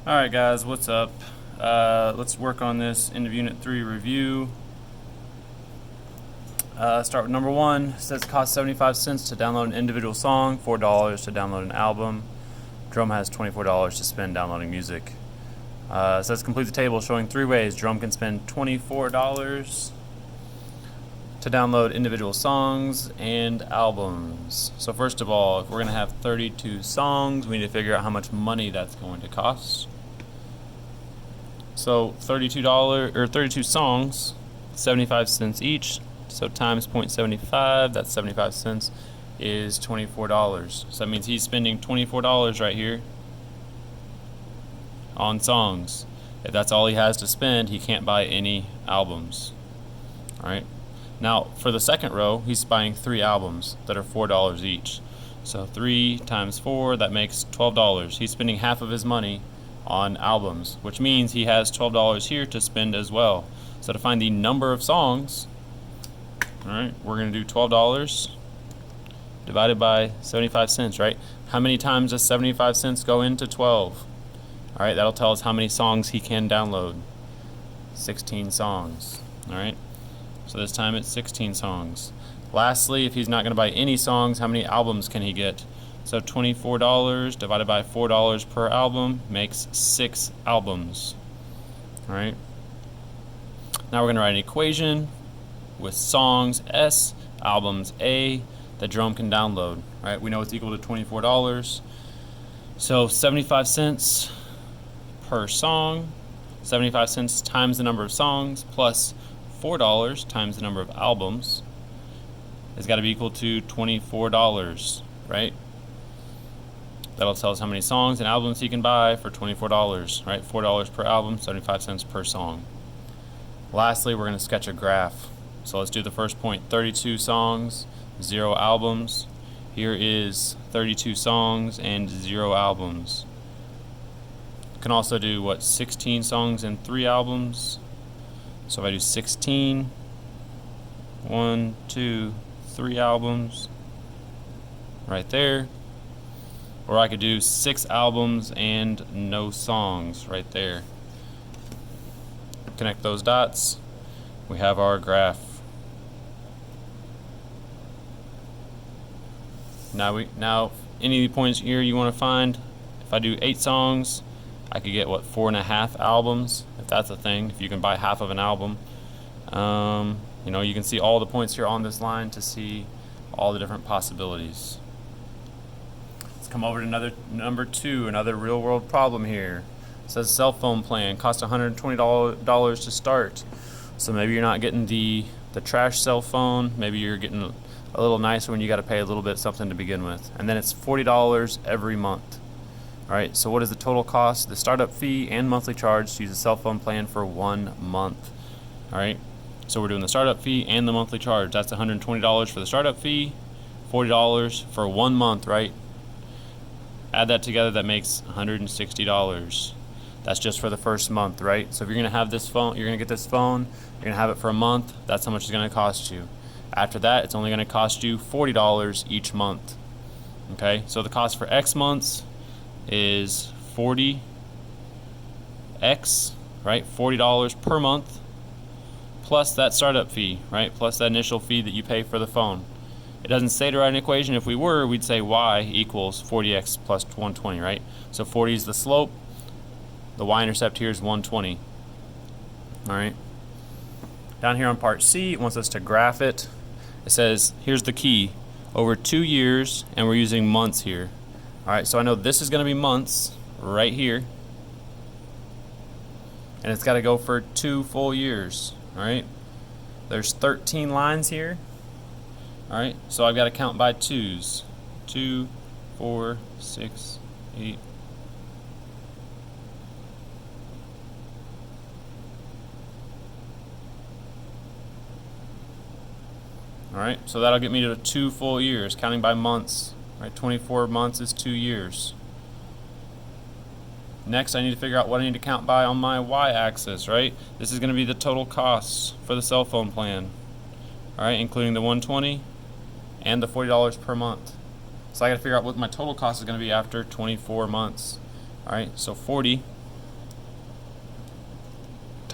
Alright guys, what's up? Let's work on this end of Unit 3 review. Start with number 1. It says it costs 75 cents to download an individual song, $4 to download an album. Drum has $24 to spend downloading music. It says complete the table showing 3 ways Drum can spend $24 to download individual songs and albums. So first of all, if we're going to have 32 songs, we need to figure out how much money that's going to cost. So $32 or 32 songs, 75 cents each. So times 0.75, that's 75 cents, is $24. So that means he's spending $24 right here on songs. If that's all he has to spend, he can't buy any albums. Alright. Now for the second row, he's buying 3 albums that are $4 each. So 3 times 4, that makes $12. He's spending half of his money on albums, which means he has $12 here to spend as well. So to find the number of songs, alright, we're going to do $12 divided by 75 cents, right? How many times does 75 cents go into 12? Alright, that'll tell us how many songs he can download. 16 songs, alright? So this time it's 16 songs. Lastly, if he's not going to buy any songs, how many albums can he get? So $24 divided by $4 per album makes 6 albums. Alright. Now we're going to write an equation with songs S, albums A, that Drum can download. Alright, we know it's equal to $24. So 75 cents per song, 75 cents times the number of songs, plus $4 times the number of albums has got to be equal to $24, right? That'll tell us how many songs and albums he can buy for $24, right? $4 per album, 75 cents per song. Lastly, we're going to sketch a graph. So let's do the first point, 32 songs, 0 albums. Here is 32 songs and 0 albums. You can also do, 16 songs and 3 albums. So if I do 16, 1, 2, 3 albums, right there. Or I could do 6 albums and no songs right there. Connect those dots. We have our graph. Now any of the points here you want to find, if I do 8 songs, I could get 4.5 albums, if that's a thing, if you can buy half of an album. You can see all the points here on this line to see all the different possibilities. Come over to number 2, another real world problem here. It says cell phone plan costs $120 to start. So maybe you're not getting the trash cell phone, maybe you're getting a little nicer when you got to pay a little bit something to begin with. And then it's $40 every month. Alright, so what is the total cost, the startup fee, and monthly charge to use a cell phone plan for 1 month? Alright, so we're doing the startup fee and the monthly charge. That's $120 for the startup fee, $40 for 1 month, right? Add that together, that makes $160. That's just for the first month, right? So if you're going to have this phone, you're going to get this phone, you're going to have it for a month, that's how much it's going to cost you. After that, it's only going to cost you $40 each month. Okay, so the cost for X months is 40X, right? $40 per month, plus that startup fee, right? Plus that initial fee that you pay for the phone. It doesn't say to write an equation. If we were, we'd say y equals 40x plus 120, right? So 40 is the slope. The y-intercept here is 120. All right. Down here on part C, it wants us to graph it. It says, here's the key, over 2 years, and we're using months here. All right, so I know this is going to be months right here. And it's got to go for 2 full years. All right. There's 13 lines here. Alright, so I've got to count by 2s. 2, 4, 6, 8. Alright, so that'll get me to 2 full years, counting by months. Right, 24 months is 2 years. Next, I need to figure out what I need to count by on my y-axis, right? This is going to be the total costs for the cell phone plan. Alright, including the 120 and the $40 per month. So I got to figure out what my total cost is going to be after 24 months. Alright, so 40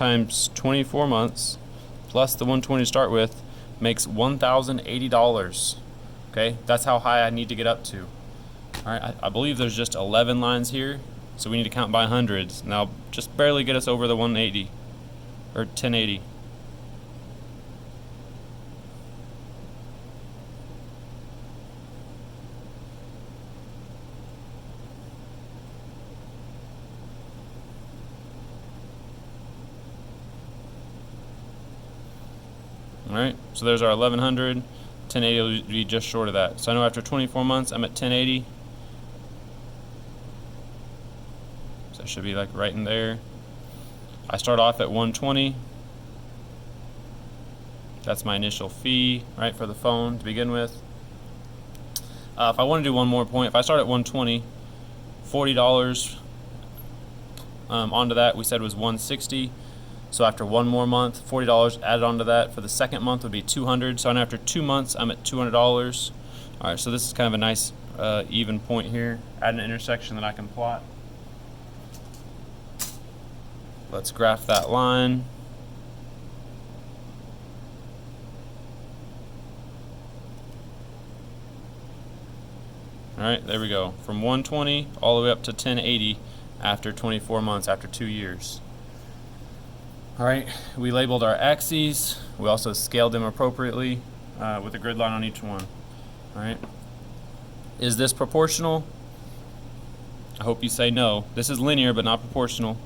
times 24 months plus the 120 to start with makes $1,080. Okay, that's how high I need to get up to. All right, I believe there's just 11 lines here, so we need to count by hundreds. Now, just barely get us over the 180 or 1080. Alright, so there's our 1100. 1080 will be just short of that. So I know after 24 months I'm at 1080. So I should be like right in there. I start off at 120. That's my initial fee, right, for the phone to begin with. If I want to do one more point, if I start at 120, $40 onto that we said was 160. So after one more month, $40 added onto that. For the second month would be $200. So after 2 months, I'm at $200. All right, so this is kind of a nice even point here. Add an intersection that I can plot. Let's graph that line. All right, there we go. From 120 all the way up to 1080 after 24 months, after 2 years. All right, we labeled our axes. We also scaled them appropriately with a grid line on each one. All right, is this proportional? I hope you say no. This is linear but not proportional.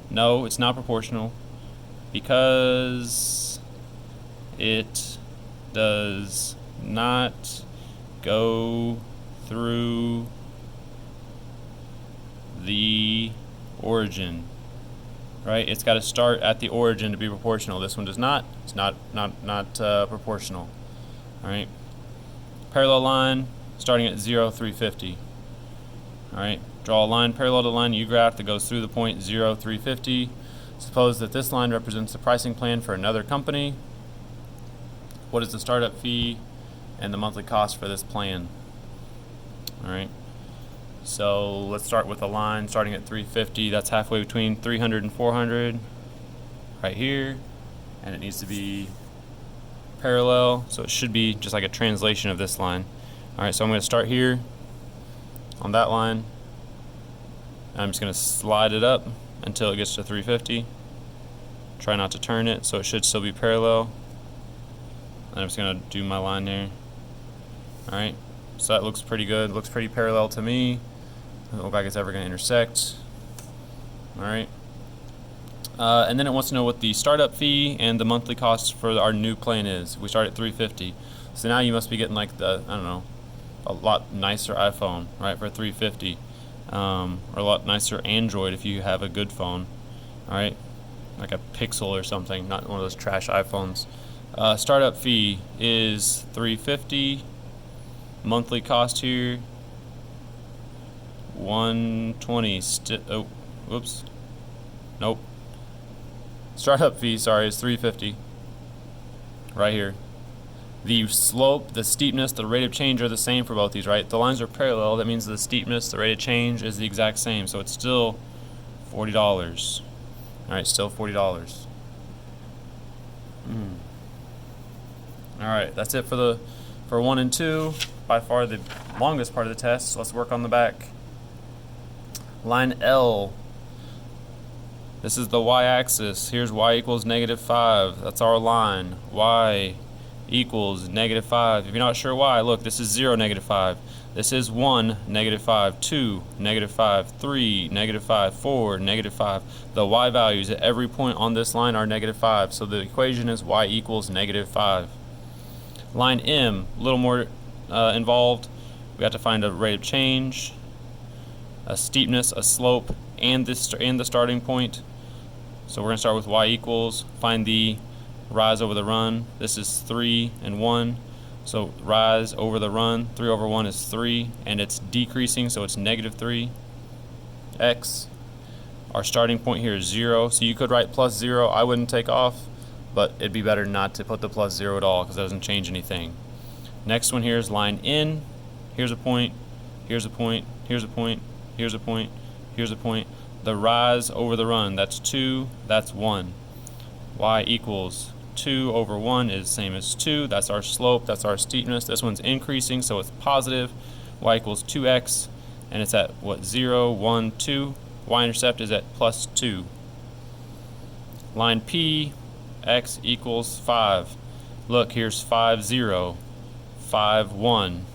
No, it's not proportional because it does not go through the origin. Right? It's got to start at the origin to be proportional. This one does not. It's not proportional. All right. Parallel line starting at 0, 350. All right. Draw a line parallel to the line you graphed that goes through the point 0, 350. Suppose that this line represents the pricing plan for another company. What is the startup fee and the monthly cost for this plan? All right. So let's start with a line starting at 350. That's halfway between 300 and 400 right here, and it needs to be parallel, so it should be just like a translation of this line. All right, so I'm going to start here on that line. I'm just going to slide it up until it gets to 350. Try not to turn it, so it should still be parallel. And I'm just going to do my line there. All right, so that looks pretty good. Looks pretty parallel to me. Doesn't look like it's ever going to intersect. All right. And then it wants to know what the startup fee and the monthly cost for our new plan is. We start at 350. So now you must be getting like the, I don't know, a lot nicer iPhone, right, for 350. Or a lot nicer Android if you have a good phone. All right. Like a Pixel or something, not one of those trash iPhones. Startup fee is 350. Monthly cost here 120. Oh, whoops. Nope. Startup fee, sorry, is 350. Right here. The slope, the steepness, the rate of change are the same for both these, right? The lines are parallel. That means the steepness, the rate of change is the exact same. So it's still $40. All right, still $40. All right, that's it for 1 and 2. By far the longest part of the test. So let's work on the back. Line L. This is the y-axis. Here's y equals -5. That's our line. Y equals -5. If you're not sure why, look, this is 0, -5. This is 1, -5. 2, -5. 3, -5. 4, -5. The y values at every point on this line are -5. So the equation is y equals -5. Line M, a little more involved. We have to find a rate of change, a steepness, a slope, and the starting point. So we're going to start with y equals, find the rise over the run. This is 3 and 1. So rise over the run, 3 over 1 is 3, and it's decreasing, so it's -3. X, our starting point here is 0. So you could write +0. I wouldn't take off, but it'd be better not to put the +0 at all because it doesn't change anything. Next one here is line N. Here's a point, here's a point, here's a point, here's a point, here's a point. The rise over the run, that's 2, that's 1. y equals 2 over 1 is the same as 2. That's our slope, that's our steepness. This one's increasing, so it's positive. Y equals 2x, and it's at what, 0, 1, 2. Y-intercept is at plus 2. Line P, x equals 5. Look, here's 5, 0, 5, 1,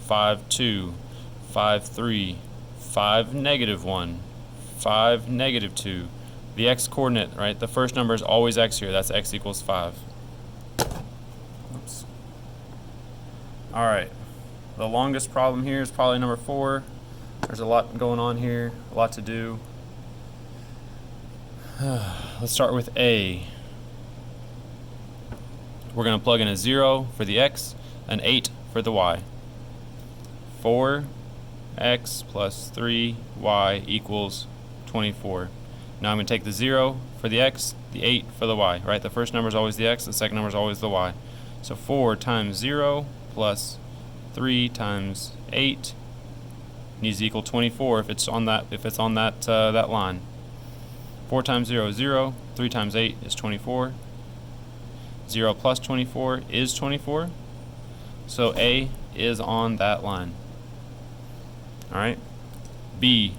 5, 2, 5, 3, 5, negative 1, 5, negative 2. The x coordinate, right? The first number is always x here. That's x equals 5. Oops. All right. The longest problem here is probably number 4. There's a lot going on here, a lot to do. Let's start with A. We're going to plug in a 0 for the x, an 8 for the y. 4x plus 3y equals 24. Now I'm going to take the 0 for the x, the 8 for the y, right? The first number is always the x, the second number is always the y. So 4 times 0 plus 3 times 8 needs to equal 24 if it's on that that line. 4 times 0 is 0, 3 times 8 is 24. 0 plus 24 is 24. So A is on that line. All right. B.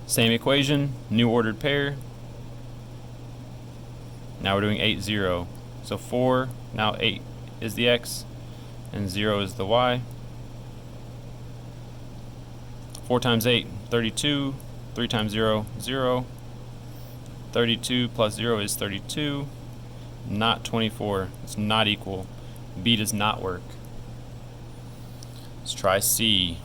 Same equation, new ordered pair. Now we're doing 8, 0. So 4, now 8 is the x, and 0 is the y. 4 times 8, 32. 3 times 0, 0. 32 plus 0 is 32. Not 24. It's not equal. B does not work. Let's try C.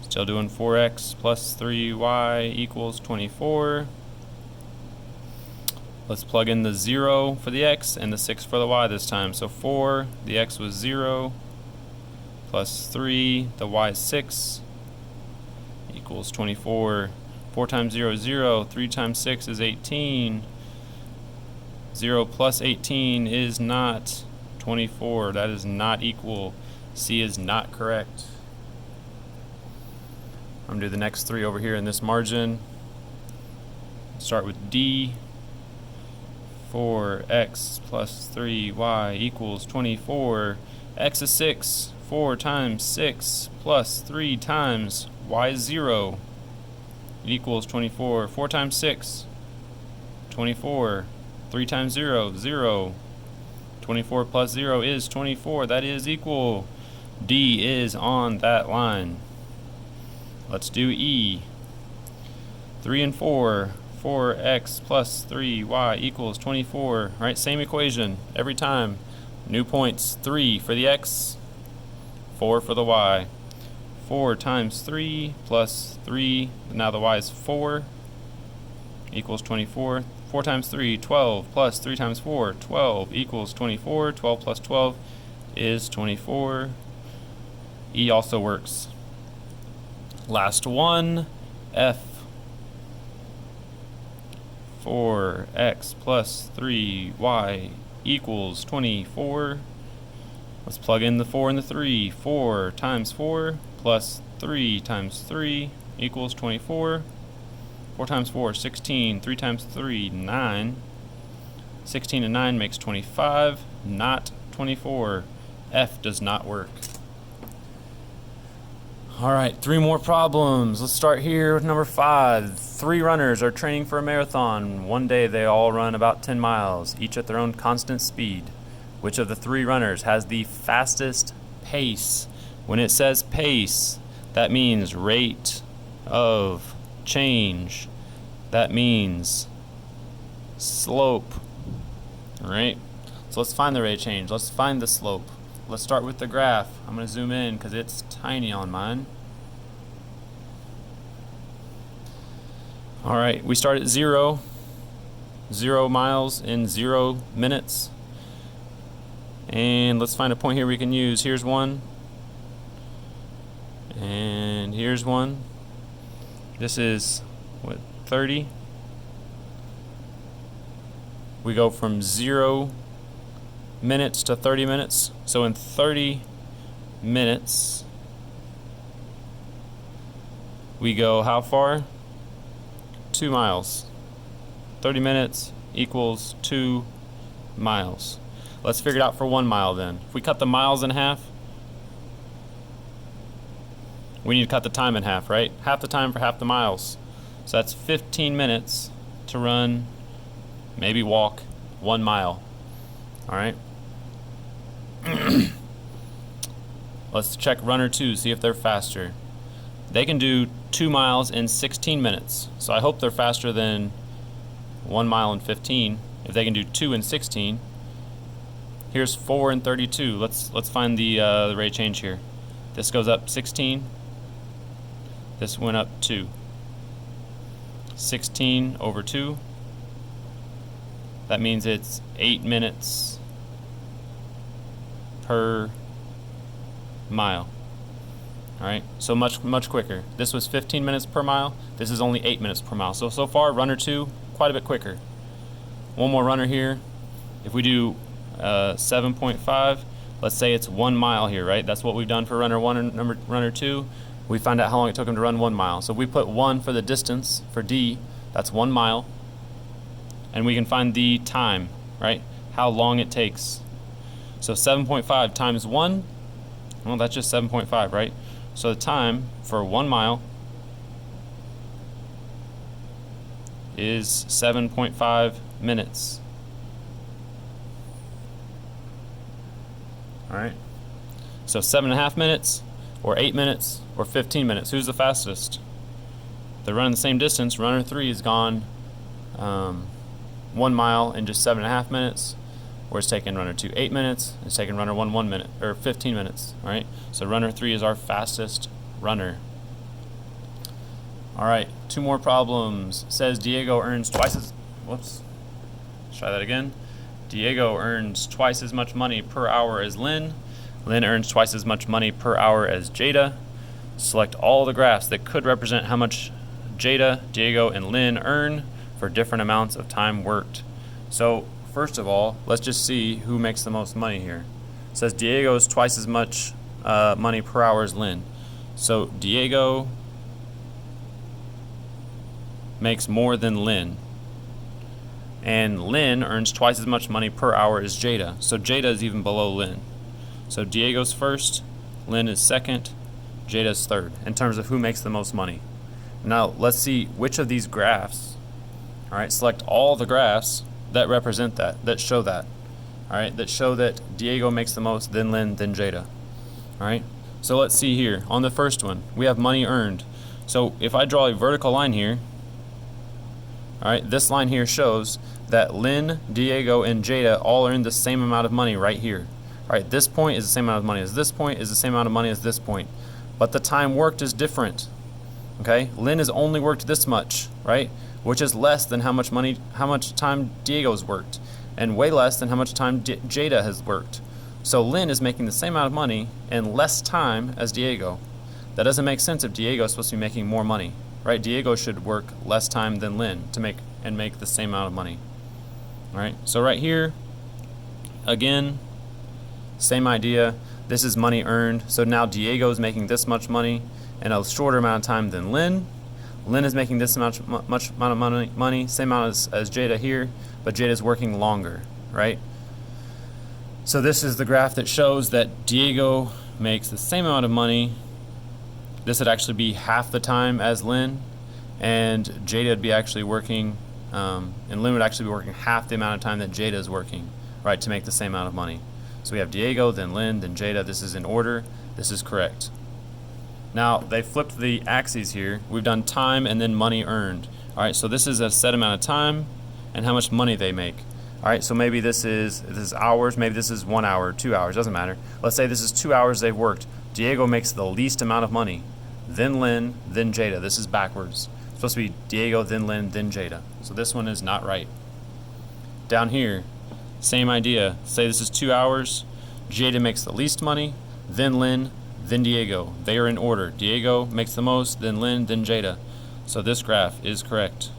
Still doing 4x plus 3y equals 24. Let's plug in the 0 for the x and the 6 for the y this time. So 4, the x was 0, plus 3, the y is 6, equals 24. 4 times 0 is 0, 3 times 6 is 18. 0 plus 18 is not 24. That is not equal. C is not correct. I'm going to do the next 3 over here in this margin. Start with D. 4x plus 3y equals 24. X is 6. 4 times 6 plus 3 times y is 0 equals 24. 4 times 6, 24. 3 times 0, 0. 24 plus 0 is 24. That is equal. D is on that line. Let's do E. 3 and 4. 4x plus 3y equals 24. Right, same equation every time. New points. 3 for the x, 4 for the y. 4 times 3 plus 3, now the y is 4, equals 24. 4 times 3, 12, plus 3 times 4, 12, equals 24. 12 plus 12 is 24. E also works. Last one, F. 4x plus 3y equals 24. Let's plug in the 4 and the 3. 4 times 4 plus 3 times 3 equals 24. 4 times 4, 16. 3 times 3, 9. 16 and 9 makes 25, not 24. F does not work. Alright, 3 more problems. Let's start here with number 5. 3 runners are training for a marathon. One day they all run about 10 miles, each at their own constant speed. Which of the 3 runners has the fastest pace? When it says pace, that means rate of change. That means slope. Alright, so let's find the rate of change. Let's find the slope. Let's start with the graph. I'm going to zoom in because it's tiny on mine. Alright, we start at 0. 0 miles in 0 minutes. And let's find a point here we can use. Here's one. And here's one. This is, what, 30? We go from 0 minutes to 30 minutes. So in 30 minutes, we go how far? 2 miles. 30 minutes equals 2 miles. Let's figure it out for 1 mile then. If we cut the miles in half, we need to cut the time in half, right? Half the time for half the miles. So that's 15 minutes to run, maybe walk 1 mile. All right. Let's check runner 2, see if they're faster. They can do 2 miles in 16 minutes. So I hope they're faster than 1 mile in 15. If they can do 2 in 16. Here's 4 in 32. Let's find the rate of change here. This goes up 16. This went up 2. 16 over 2. That means it's 8 minutes per mile. Alright, so much quicker. This was 15 minutes per mile. This is only 8 minutes per mile. So far, runner 2, quite a bit quicker. One more runner here. If we do 7.5, let's say it's 1 mile here, right? That's what we've done for runner 1 and runner 2. We find out how long it took them to run 1 mile. So if we put 1 for the distance, for D, that's 1 mile. And we can find the time, right? How long it takes. So 7.5 times 1, well, that's just 7.5, right? So the time for 1 mile is 7.5 minutes. All right. So 7.5 minutes, or 8 minutes, or 15 minutes. Who's the fastest? They're running the same distance. Runner 3 has gone 1 mile in just 7.5 minutes. Where it's taking runner 2 8 minutes. It's taking runner 1 1 minute, or 15 minutes. All right. So runner 3 is our fastest runner. All right. 2 more problems. It says Diego earns twice as. Whoops. Let's try that again. Diego earns twice as much money per hour as Lynn. Lynn earns twice as much money per hour as Jada. Select all the graphs that could represent how much Jada, Diego, and Lynn earn for different amounts of time worked. So first of all, let's just see who makes the most money here. It says Diego is twice as much money per hour as Lynn. So Diego makes more than Lynn. And Lynn earns twice as much money per hour as Jada. So Jada is even below Lynn. So Diego's first, Lynn is second, Jada's third, in terms of who makes the most money. Now let's see which of these graphs, all right, select all the graphs that represent that, that show that, all right, that show that Diego makes the most, then Lynn, then Jada, all right. So let's see here, on the first one, we have money earned. So if I draw a vertical line here, all right, this line here shows that Lynn, Diego, and Jada all earn the same amount of money right here. All right, this point is the same amount of money as this point, is the same amount of money as this point. But the time worked is different. Okay, Lynn has only worked this much, right? Which is less than how much time Diego's worked, and way less than how much time Jada has worked. So Lynn is making the same amount of money in less time as Diego. That doesn't make sense if Diego is supposed to be making more money, right? Diego should work less time than Lynn to make the same amount of money. All right, so right here, again, same idea. This is money earned. So now Diego is making this much money in a shorter amount of time than Lynn. Lynn is making this much amount of money, same amount as Jada here, but Jada is working longer, right? So this is the graph that shows that Diego makes the same amount of money. This would actually be half the time as Lynn, and Jada would be actually working, and Lynn would actually be working half the amount of time that Jada is working, right, to make the same amount of money. So we have Diego, then Lynn, then Jada. This is in order. This is correct. Now, they flipped the axes here. We've done time and then money earned. All right, so this is a set amount of time and how much money they make. All right, so maybe this is hours. Maybe this is 1 hour, 2 hours. Doesn't matter. Let's say this is 2 hours they've worked. Diego makes the least amount of money. Then Lynn, then Jada. This is backwards. It's supposed to be Diego, then Lynn, then Jada. So this one is not right. Down here, same idea. Say this is 2 hours. Jada makes the least money, then Lynn, then Diego. They are in order. Diego makes the most, then Lynn, then Jada. So this graph is correct.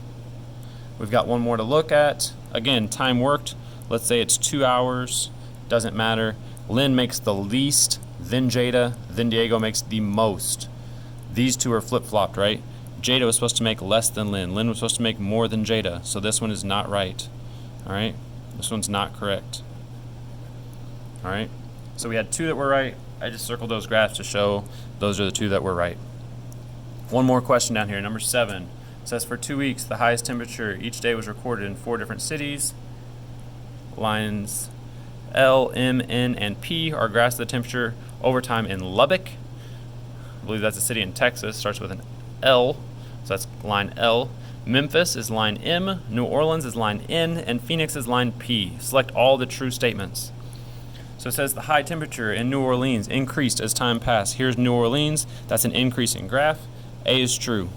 We've got one more to look at. Again, time worked. Let's say it's 2 hours. Doesn't matter. Lynn makes the least, then Jada, then Diego makes the most. These two are flip-flopped, right? Jada was supposed to make less than Lynn. Lynn was supposed to make more than Jada. So this one is not right. All right? This one's not correct. All right? So we had 2 that were right. I just circled those graphs to show those are the 2 that were right. One more question down here, number 7. It says for 2 weeks, the highest temperature each day was recorded in 4 different cities. Lines L, M, N, and P are graphs of the temperature over time in Lubbock. I believe that's a city in Texas. Starts with an L, so that's line L. Memphis is line M, New Orleans is line N, and Phoenix is line P. Select all the true statements. So it says the high temperature in New Orleans increased as time passed. Here's New Orleans. That's an increasing graph. A is true.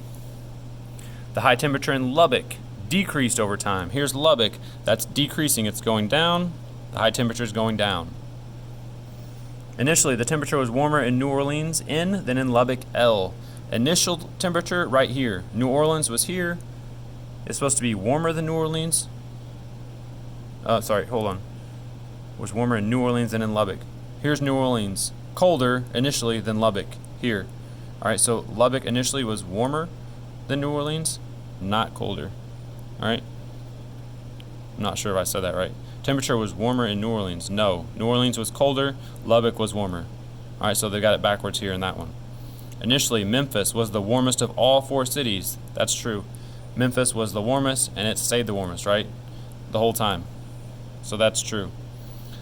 The high temperature in Lubbock decreased over time. Here's Lubbock. That's decreasing. It's going down. The high temperature is going down. Initially, the temperature was warmer in New Orleans N than in Lubbock L. Initial temperature right here. New Orleans was here. It's supposed to be warmer than New Orleans. Was warmer in New Orleans than in Lubbock. Here's New Orleans. Colder initially than Lubbock here. All right, so Lubbock initially was warmer than New Orleans, not colder. All right? I'm not sure if I said that right. Temperature was warmer in New Orleans. No. New Orleans was colder. Lubbock was warmer. All right, so they got it backwards here in that one. Initially, Memphis was the warmest of all 4 cities. That's true. Memphis was the warmest, and it stayed the warmest, right? The whole time. So that's true.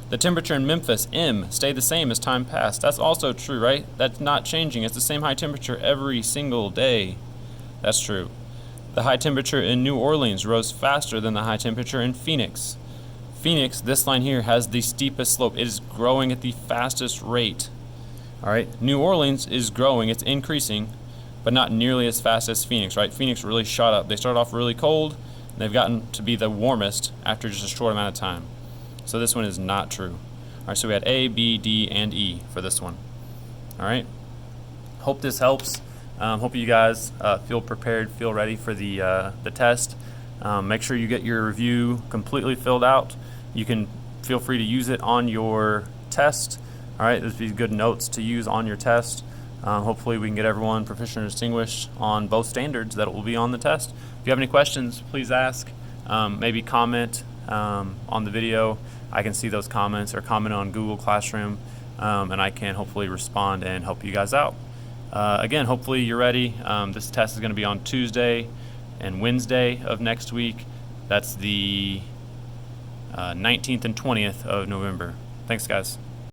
The temperature in Memphis, M, stayed the same as time passed. That's also true, right? That's not changing. It's the same high temperature every single day. That's true. The high temperature in New Orleans rose faster than the high temperature in Phoenix. Phoenix, this line here, has the steepest slope. It is growing at the fastest rate. All right, New Orleans is growing. It's increasing, but not nearly as fast as Phoenix, right? Phoenix really shot up. They started off really cold, and they've gotten to be the warmest after just a short amount of time. So this one is not true. All right, so we had A, B, D, and E for this one. All right. Hope this helps. Hope you guys feel prepared, feel ready for the test. Make sure you get your review completely filled out. You can feel free to use it on your test. All right, those would be good notes to use on your test. Hopefully we can get everyone proficient or distinguished on both standards that will be on the test. If you have any questions, please ask. Maybe comment on the video. I can see those comments, or comment on Google Classroom, and I can hopefully respond and help you guys out. Again, hopefully you're ready. This test is going to be on Tuesday and Wednesday of next week. That's the 19th and 20th of November. Thanks, guys.